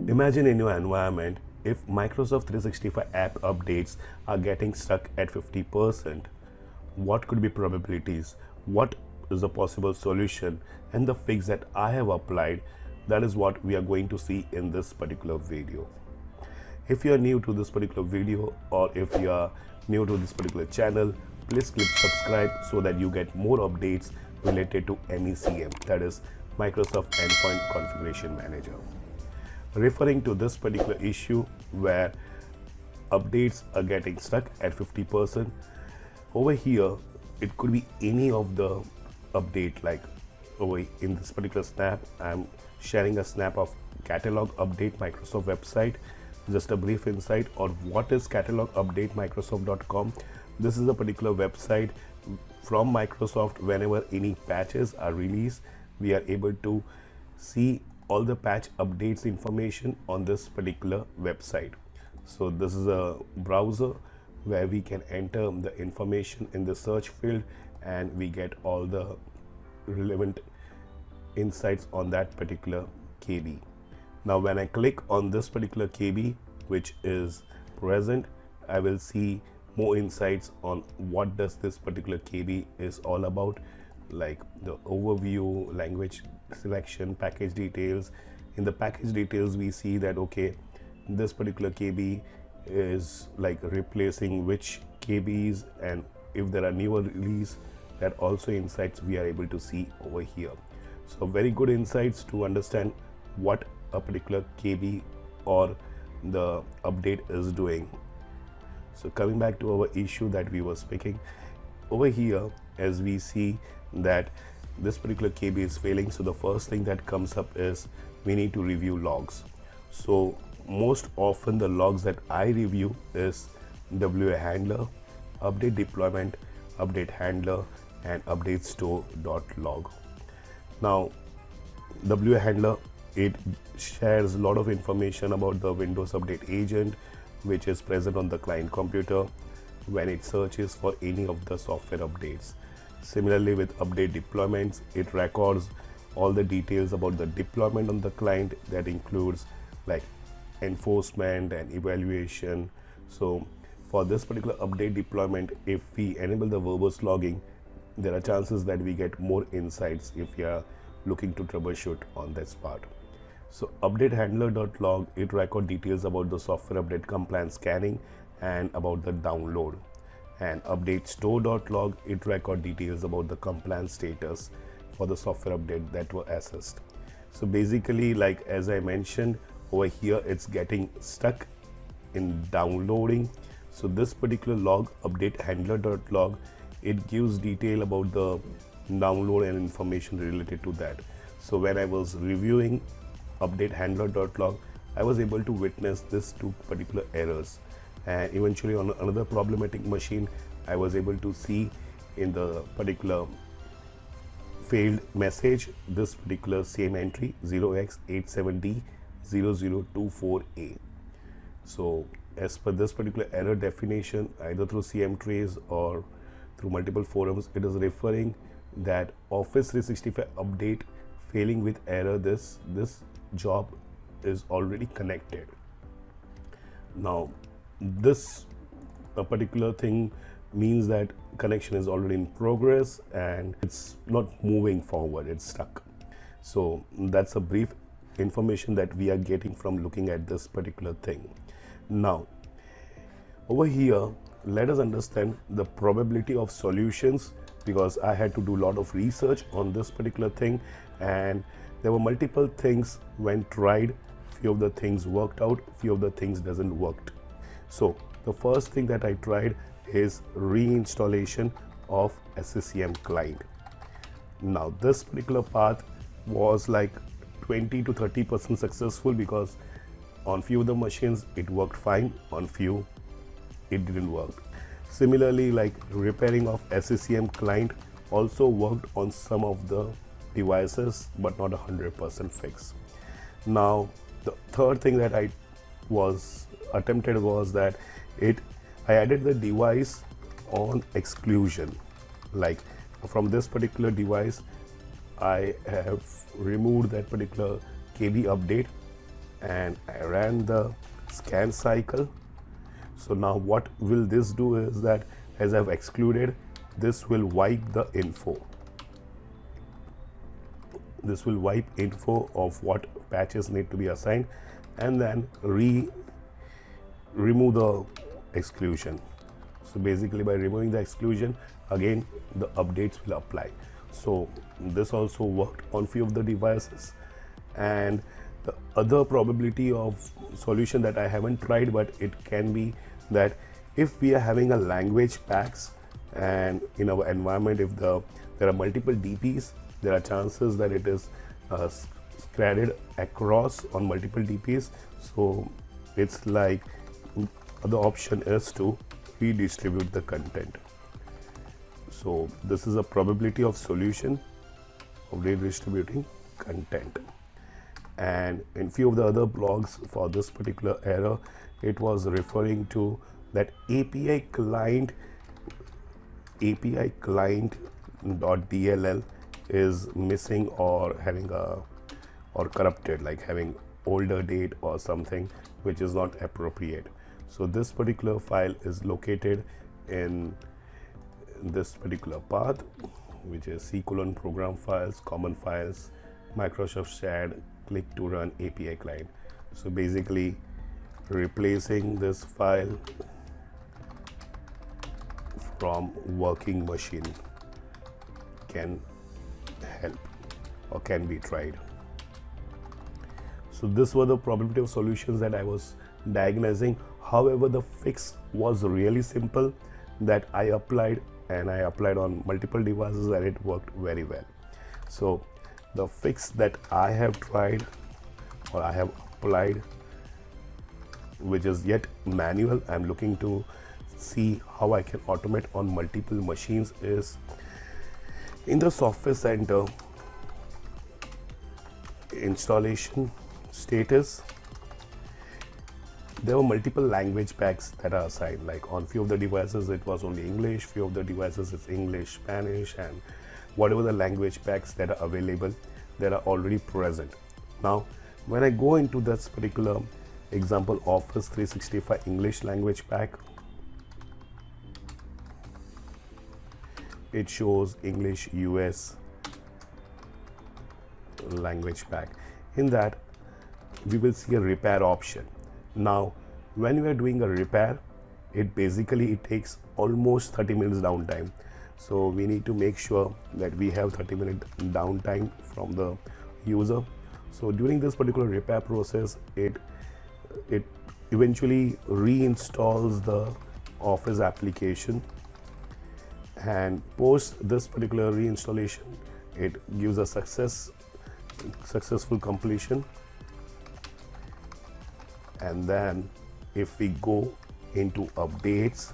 Imagine in your environment if Microsoft 365 app updates are getting stuck at 50%. What could be probabilities? What is a possible solution? And the fix that I have applied, that is what we are going to see in this particular video. If you are new to this particular video or if you are new to this particular channel, please click subscribe so that you get more updates related to MECM, that is Microsoft Endpoint Configuration Manager. Referring to this particular issue where updates are getting stuck at 50%, over here it could be any of the update. Like over in this particular snap, I'm sharing a snap of catalog update Microsoft website. Just a brief insight on what is catalog update Microsoft.com. This is a particular website from Microsoft. Whenever any patches are released, we are able to see all the patch updates information on this particular website. So this is a browser where we can enter the information in the search field and we get all the relevant insights on that particular KB. Now when I click on this particular KB which is present, I will see more insights on what does this particular KB is all about, like the overview, language selection, package details. In the package details we see that okay, this particular KB is like replacing which KBs, and if there are newer release, that also insights we are able to see over here. So very good insights to understand what a particular KB or the update is doing. So coming back to our issue that we were speaking, over here as we see that this particular KB is failing, so the first thing that comes up is we need to review logs. So most often the logs that I review is WA handler, update deployment, update handler, and update store.log. Now WA handler, it shares a lot of information about the Windows Update agent which is present on the client computer when it searches for any of the software updates. Similarly with update deployments, it records all the details about the deployment on the client. That includes like enforcement and evaluation. So for this particular update deployment, if we enable the verbose logging, there are chances that we get more insights if we are looking to troubleshoot on this part. So update handler.log, it record details about the software update compliance scanning and about the download. And update store.log, it record details about the compliance status for the software update that were assessed. So basically, like as I mentioned over here, it's getting stuck in downloading. So this particular log, update handler.log, it gives detail about the download and information related to that. So when I was reviewing update handler.log, I was able to witness these two particular errors, and eventually on another problematic machine I was able to see in the particular failed message this particular same entry 0x87D0024A. So as per this particular error definition, either through CMTrace or through multiple forums, it is referring that Office 365 update failing with error, this job is already connected. Now this particular thing means that connection is already in progress and it's not moving forward, it's stuck. So that's a brief information that we are getting from looking at this particular thing. Now over here, let us understand the probability of solutions, because I had to do a lot of research on this particular thing and there were multiple things when tried. Few of the things worked out, few of the things doesn't work. So the first thing that I tried is reinstallation of SCCM client. Now this particular path was like 20 to 30% successful, because on few of the machines it worked fine, on few it didn't work. Similarly, like repairing of SCCM client also worked on some of the devices but not 100% fix. Now the third thing that I was attempted was that I added the device on exclusion. Like from this particular device I have removed that particular KB update and I ran the scan cycle. So now what will this do is that as I've excluded, this will wipe the info. This will wipe info of what patches need to be assigned, and then remove the exclusion. So basically by removing the exclusion, again the updates will apply. So this also worked on few of the devices. And the other probability of solution that I haven't tried, but it can be that if we are having a language packs and in our environment, if there are multiple DPs, there are chances that it is spread across on multiple DPs. So it's like the option is to redistribute the content. So this is a probability of solution of redistributing content. And in few of the other blogs for this particular error, it was referring to that API client.dll is missing or having or corrupted, like having older date or something which is not appropriate. So this particular file is located in this particular path, which is C:, program files, common files, Microsoft shared, click to run API client. So basically replacing this file from working machine can help or can be tried. So this were the probability of solutions that I was diagnosing. However, the fix was really simple that I applied, and I applied on multiple devices, and it worked very well. So the fix that I have tried or I have applied, which is yet manual, I'm looking to see how I can automate on multiple machines, is in the software center installation status. There were multiple language packs that are assigned, like on few of the devices it was only English, few of the devices it's English, Spanish, and whatever the language packs that are available, that are already present. Now when I go into this particular example, Office 365 English language pack, it shows English US language pack. In that we will see a repair option. Now when we are doing a repair, it takes almost 30 minutes downtime. So we need to make sure that we have 30-minute downtime from the user. So during this particular repair process, it eventually reinstalls the Office application, and post this particular reinstallation, it gives a successful completion. And then if we go into updates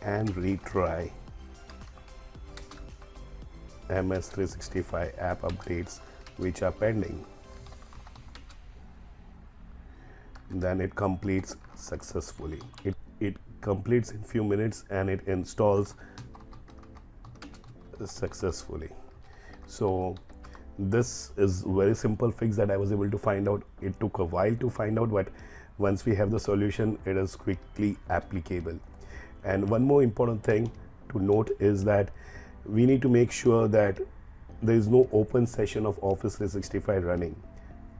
and retry MS 365 app updates which are pending, then it completes successfully. It completes in few minutes and it installs successfully. So this is very simple fix that I was able to find out. It took a while to find out, but once we have the solution, it is quickly applicable. And one more important thing to note is that we need to make sure that there is no open session of Office 365 running,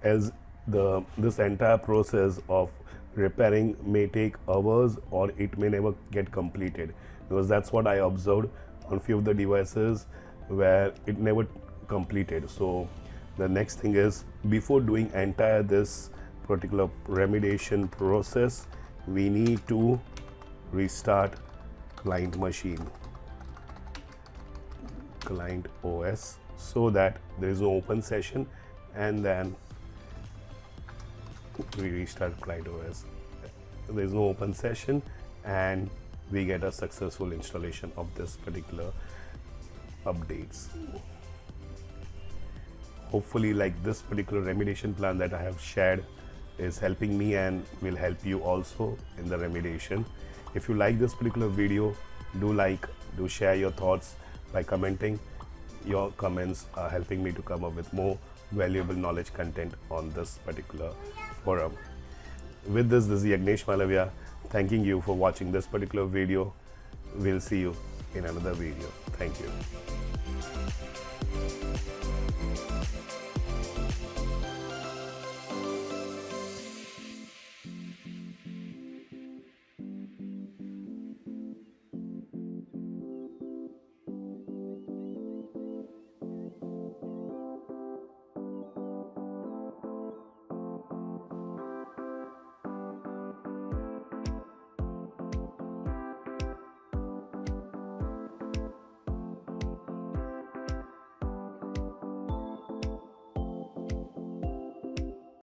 as this entire process of repairing may take hours or it may never get completed, because that's what I observed on few of the devices where it never completed. So the next thing is, before doing entire this particular remediation process, we need to restart client machine, client OS, so that there is no open session, and then we restart client OS. There is no open session and we get a successful installation of this particular updates. Hopefully, like, this particular remediation plan that I have shared is helping me and will help you also in the remediation. If you like this particular video, do share your thoughts by commenting. Your comments are helping me to come up with more valuable knowledge content on this particular forum. With this is Yagnesh Malavya thanking you for watching this particular video. We'll see you in another video. Thank you.